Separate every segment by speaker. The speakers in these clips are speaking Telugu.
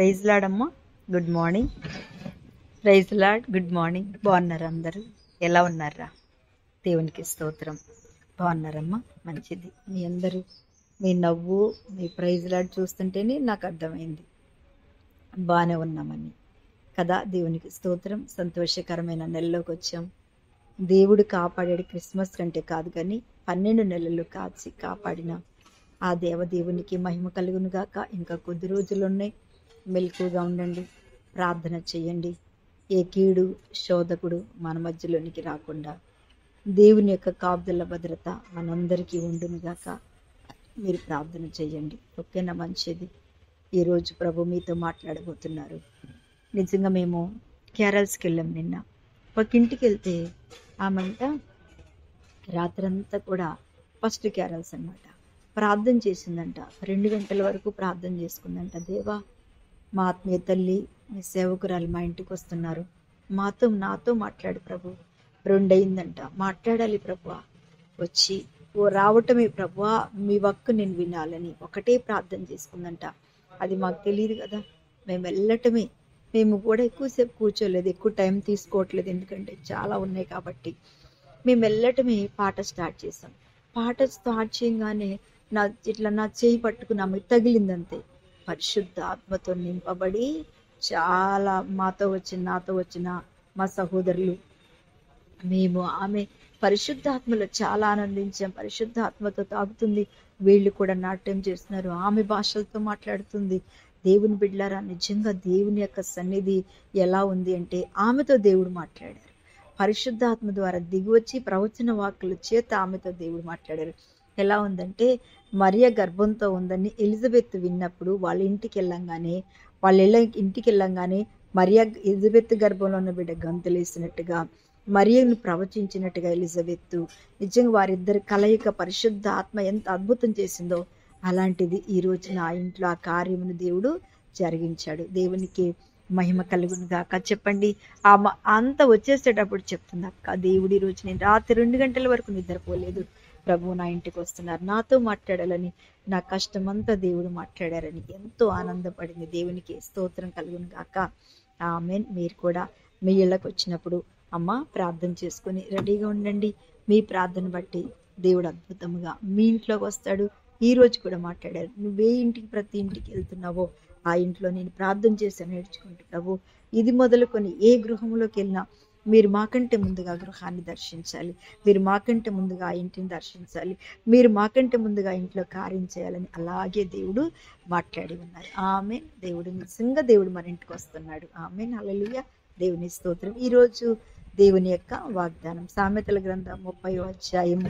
Speaker 1: ప్రైజ్ లాడమ్మా. Good morning. Praise lord. Good morning. బాగున్నారు అందరూ? ఎలా ఉన్నారా? దేవునికి స్తోత్రం. బాగున్నారమ్మా? మంచిది. మీ అందరూ మీ నవ్వు, మీ ప్రైజ్ లాడ్ చూస్తుంటేనే నాకు అర్థమైంది బాగానే ఉన్నామని కదా. దేవునికి స్తోత్రం. సంతోషకరమైన నెలలోకి వచ్చాం. దేవుడు కాపాడాడు. క్రిస్మస్ కంటే కాదు కానీ 12 నెలలు కాపాడిన ఆ దేవదేవునికి మహిమ కలుగును గాక. ఇంకా కొద్ది రోజులు ఉన్నాయి. మెలకుగా ఉండండి, ప్రార్థన చేయండి. ఏ కీడు శోధకుడు మన మధ్యలోనికి రాకుండా దేవుని యొక్క కాపుదల భద్రత మనందరికీ ఉండును గాక. మీరు ప్రార్థన చేయండి, ఓకేనా? మంచిది. ఈరోజు ప్రభు మీతో మాట్లాడబోతున్నారు. నిజంగా మేము కేరళస్కి వెళ్ళాం. నిన్న ఒక ఇంటికి వెళ్తే ఆమంట రాత్రంతా కూడా ఫస్ట్ కేరళస్ అనమాట ప్రార్థన చేసిందంట. 2 గంటల వరకు ప్రార్థన చేసుకుందంట. దేవా, మా ఆత్మీయ తల్లి, మీ సేవకురాలు మా ఇంటికి వస్తున్నారు, నాతో మాట్లాడు ప్రభు. 2 అయిందంట. మాట్లాడాలి ప్రభువా, వచ్చి రావటమే ప్రభువా, మీ వక్కు నేను వినాలని ఒకటే ప్రార్థన చేసుకుందంట. అది మాకు తెలియదు కదా, మేము వెళ్ళటమే. మేము కూడా ఎక్కువసేపు కూర్చోలేదు, ఎక్కువ టైం తీసుకోవట్లేదు, ఎందుకంటే చాలా ఉన్నాయి కాబట్టి. మేము వెళ్ళటమే పాట స్టార్ట్ చేసాం. పాట స్టార్ట్ చేయగానే నా చేయి పట్టుకుని ఆమె తగిలిందంతే. పరిశుద్ధ ఆత్మతో నింపబడి చాలా నాతో వచ్చిన మా సహోదరులు మేము ఆమె పరిశుద్ధాత్మలో చాలా ఆనందించాం. పరిశుద్ధాత్మతో తాగుతుంది. వీళ్ళు కూడా నాట్యం చేస్తున్నారు, ఆమె భాషలతో మాట్లాడుతుంది. దేవుని బిడ్డలారా, నిజంగా దేవుని యొక్క సన్నిధి ఎలా ఉంది అంటే ఆమెతో దేవుడు మాట్లాడారు. పరిశుద్ధాత్మ ద్వారా దిగివచ్చి ప్రవచన వాక్కుల చేత ఆమెతో దేవుడు మాట్లాడారు. ఎలా ఉందంటే, మరియ గర్భంతో ఉందని ఎలిజబెత్ విన్నప్పుడు వాళ్ళ ఇంటికి వెళ్ళంగానే మరియ ఎలిజబెత్ గర్భంలో ఉన్న బిడ్డ గంతులేసినట్టుగా, మరియను ప్రవచించినట్టుగా ఎలిజబెత్. నిజంగా వారిద్దరి కలయిక పరిశుద్ధ ఆత్మ ఎంత అద్భుతం చేసిందో అలాంటిది ఈ రోజున ఆ ఇంట్లో ఆ కార్యమును దేవుడు జరిగించాడు. దేవునికి మహిమ కలుగును గాక. చెప్పండి. అంత వచ్చేసేటప్పుడు చెప్తుంది, అక్క దేవుడి రోజు నేను రాత్రి 2 గంటల వరకు నిద్రపోలేదు, ప్రభు నా ఇంటికి వస్తున్నారు, నాతో మాట్లాడాలని, నా కష్టమంతా దేవుడు మాట్లాడారని ఎంతో ఆనందపడింది. దేవునికి స్తోత్రం కలుగును గాక. ఆమేన్. మీరు కూడా మీ ఇళ్ళకి వచ్చినప్పుడు అమ్మ ప్రార్థన చేసుకొని రెడీగా ఉండండి. మీ ప్రార్థన బట్టి దేవుడు అద్భుతంగా మీ ఇంట్లోకి వస్తాడు. ఈ రోజు కూడా మాట్లాడారు. నువ్వే ఇంటికి, ప్రతి ఇంటికి వెళ్తున్నావో ఆ ఇంట్లో నేను ప్రార్థన చేసి నేర్చుకుంటున్నావు. ఇది మొదలుకొని ఏ గృహంలోకి వెళ్ళినా మీరు మాకంటే ముందుగా గృహాన్ని దర్శించాలి, మీరు మాకంటే ముందుగా ఆ ఇంటిని దర్శించాలి, మీరు మాకంటే ముందుగా ఇంట్లో కార్యం చేయాలని అలాగే దేవుడు మాట్లాడి ఉన్నారు. ఆమేన్. దేవుడు నిజంగా దేవుడు మన ఇంటికి వస్తున్నాడు. ఆమేన్. హల్లెలూయా. దేవుని స్తోత్రం. ఈరోజు దేవుని యొక్క వాగ్దానం సామెతల గ్రంథం 30వ అధ్యాయం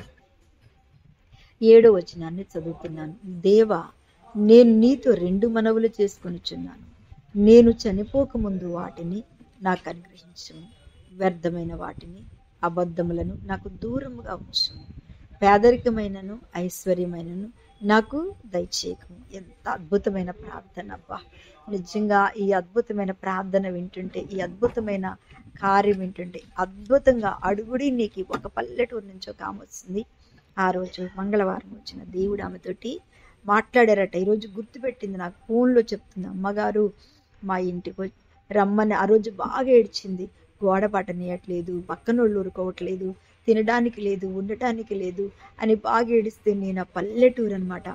Speaker 1: 7వ వచనాన్ని చదువుతున్నాను. దేవా, నేను నీతో 2 మనవులు చేసుకొనిచున్నాను. నేను చనిపోకముందు వాటిని నాకు అనుగ్రహించుము. వ్యర్థమైన వాటిని, అబద్ధములను నాకు దూరముగా ఉంచు. పేదరికమైనను ఐశ్వర్యమైనను నాకు దయచేయకము. ఎంత అద్భుతమైన ప్రార్థన అబ్బా! నిజంగా ఈ అద్భుతమైన ప్రార్థన వింటుంటే, ఈ అద్భుతమైన కార్యం వింటుంటే, అద్భుతంగా అడుగుడి నీకు ఒక పల్లెటూరు నుంచి ఒక ఆమె వస్తుంది. ఆ రోజు మంగళవారం వచ్చిన దేవుడు ఆమెతోటి మాట్లాడారట. ఈరోజు గుర్తుపెట్టింది, నాకు ఫోన్లో చెప్తుంది, అమ్మగారు మా ఇంటికి రమ్మని. ఆ రోజు బాగా ఏడ్చింది. గోడ పట్టనీయట్లేదు, పక్కనోళ్ళు ఊరుకోవట్లేదు, తినడానికి లేదు, ఉండటానికి లేదు అని బాగా ఏడిస్తే, నేను ఆ పల్లెటూరు అనమాట.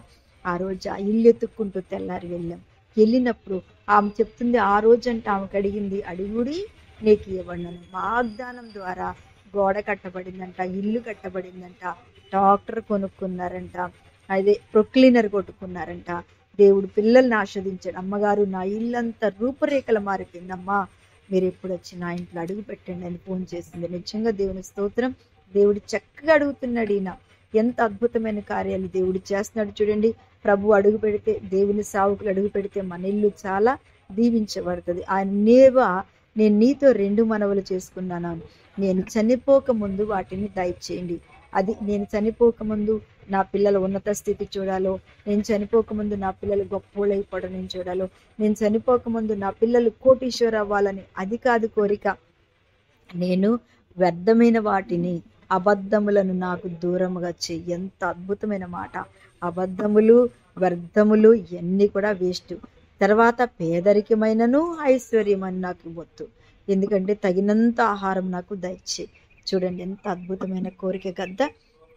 Speaker 1: ఆ రోజు ఆ ఇల్లు ఎత్తుక్కుంటూ తెల్లారి వెళ్ళాం. వెళ్ళినప్పుడు ఆమె చెప్తుంది, ఆ రోజంటే ఆమెకు అడిగింది, అడుగుడి నీకు ఇవ్వబడును. వాగ్దానం ద్వారా గోడ కట్టబడిందంట, ఇల్లు కట్టబడిందంట, డాక్టర్ కొనుక్కున్నారంట, అదే ప్రొక్లీనర్ కొట్టుకున్నారంట. దేవుడు పిల్లల్ని ఆస్వాదించాడు. అమ్మగారు నా ఇల్లంతా రూపురేఖలు మారిపోయిందమ్మా, మీరు ఎప్పుడు వచ్చి నా ఇంట్లో అడుగు పెట్టండి అని ఫోన్ చేసింది. నిజంగా దేవుని స్తోత్రం. దేవుడు చక్కగా అడుగుతున్నాడు. ఈయన ఎంత అద్భుతమైన కార్యాలు దేవుడు చేస్తున్నాడు చూడండి. ప్రభు అడుగు పెడితే, దేవుని సావుకులు అడుగు పెడితే మన ఇల్లు చాలా దీవించబడుతుంది. నేను నీతో 2 మనవులు చేసుకున్నాను. నేను చనిపోక ముందు వాటిని దయచేయండి. అది నేను చనిపోకముందు నా పిల్లల ఉన్నత స్థితి చూడాలో, నేను చనిపోకముందు నా పిల్లలు గొప్పోళ్ళు అయిపోవడం నేను చూడాలో, నేను చనిపోకముందు నా పిల్లలు కోటీశ్వర అవ్వాలని అది కాదు కోరిక. నేను వ్యర్థమైన వాటిని, అబద్ధములను నాకు దూరముగా చెయ్యి. ఎంత అద్భుతమైన మాట! అబద్ధములు, వ్యర్థములు ఇవన్నీ కూడా వేస్ట్. తర్వాత పేదరికమైనను ఐశ్వర్యమని నాకు ఇవ్వద్దు, ఎందుకంటే తగినంత ఆహారం నాకు దయచే. చూడండి ఎంత అద్భుతమైన కోరిక కదా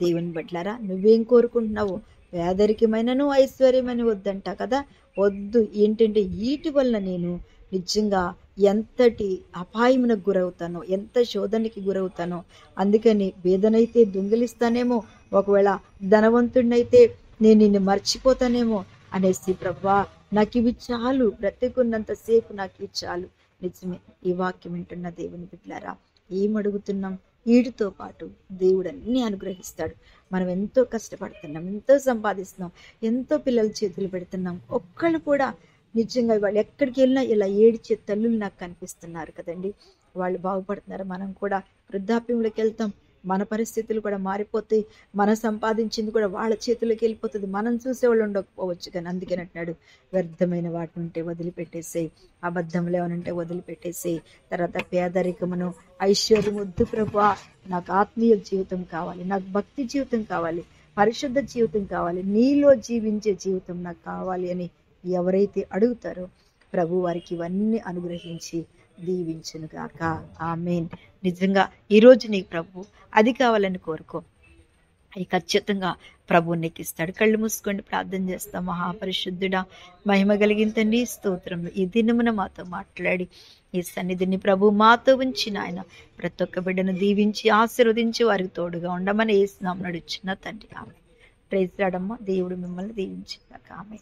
Speaker 1: దేవుని బిడ్డలారా. నువ్వేం కోరుకుంటున్నావు? పేదరికమైనను ఐశ్వర్యమని వద్దంట కదా. వద్దు. ఏంటంటే వీటి వల్ల నేను నిజంగా ఎంతటి అపాయమునకు గురవుతానో, ఎంత శోధనకి గురవుతానో. అందుకని బీదనైతే దొంగిలిస్తానేమో, ఒకవేళ ధనవంతుడినైతే నేను నిన్ను మర్చిపోతానేమో అనేసి, ప్రభా నాకు ఇవి చాలు, బ్రతికున్నంతసేపు నాకు ఇవి చాలు. నిజమే. ఈ వాక్యం వింటున్న దేవుని బిడ్డలారా, ఏం అడుగుతున్నాం? వీటితో పాటు దేవుడు అన్నీ అనుగ్రహిస్తాడు. మనం ఎంతో కష్టపడుతున్నాం, ఎంతో సంపాదిస్తున్నాం, ఎంతో పిల్లల చేతులు పెడుతున్నాం. ఒక్కళ్ళు కూడా నిజంగా వాళ్ళు ఎక్కడికి వెళ్ళినా ఇలా ఏడ్చే తల్లులు నాకు కనిపిస్తున్నారు కదండి. వాళ్ళు బాగుపడుతున్నారు. మనం కూడా వృద్ధాప్యంలోకి వెళ్తాం, మన పరిస్థితులు కూడా మారిపోతాయి. మనం సంపాదించింది కూడా వాళ్ళ చేతుల్లోకి వెళ్ళిపోతుంది. మనం చూసేవాళ్ళు ఉండకపోవచ్చు, కానీ అందుకని అంటున్నాడు, వ్యర్థమైన వాటి ఉంటే వదిలిపెట్టేసేయి, అబద్ధంలో ఏమనంటే వదిలిపెట్టేసేయి. తర్వాత పేదరికమును ఐశ్వర్యం వద్దు ప్రభువా, నాకు ఆత్మీయ జీవితం కావాలి, నాకు భక్తి జీవితం కావాలి, పరిశుద్ధ జీవితం కావాలి, నీలో జీవించే జీవితం నాకు కావాలి అని ఎవరైతే అడుగుతారో ప్రభు వారికి ఇవన్నీ అనుగ్రహించి దీవించునుగాక. ఆమేన్. నిజంగా ఈరోజు నీకు ప్రభు అది కావాలని కోరుకో, అది ఖచ్చితంగా ప్రభు నీకు ఇస్తాడు. కళ్ళు మూసుకొని ప్రార్థన చేస్తాం. మహాపరిశుద్ధుడా, మహిమ కలిగిన తండ్రి, స్తోత్రములు. ఈ దినమున మాతో మాట్లాడి ఈ సన్నిధిని ప్రభు మాతో ఉంచి నాయన ప్రతి ఒక్క బిడ్డను దీవించి ఆశీర్వదించి వారికి తోడుగా ఉండమని యేసు నామమున నడుచున్న తండ్రి. ఆమె ప్రైజ్ రాడమ్మ. దేవుడు మిమ్మల్ని దీవించుగాక. ఆమె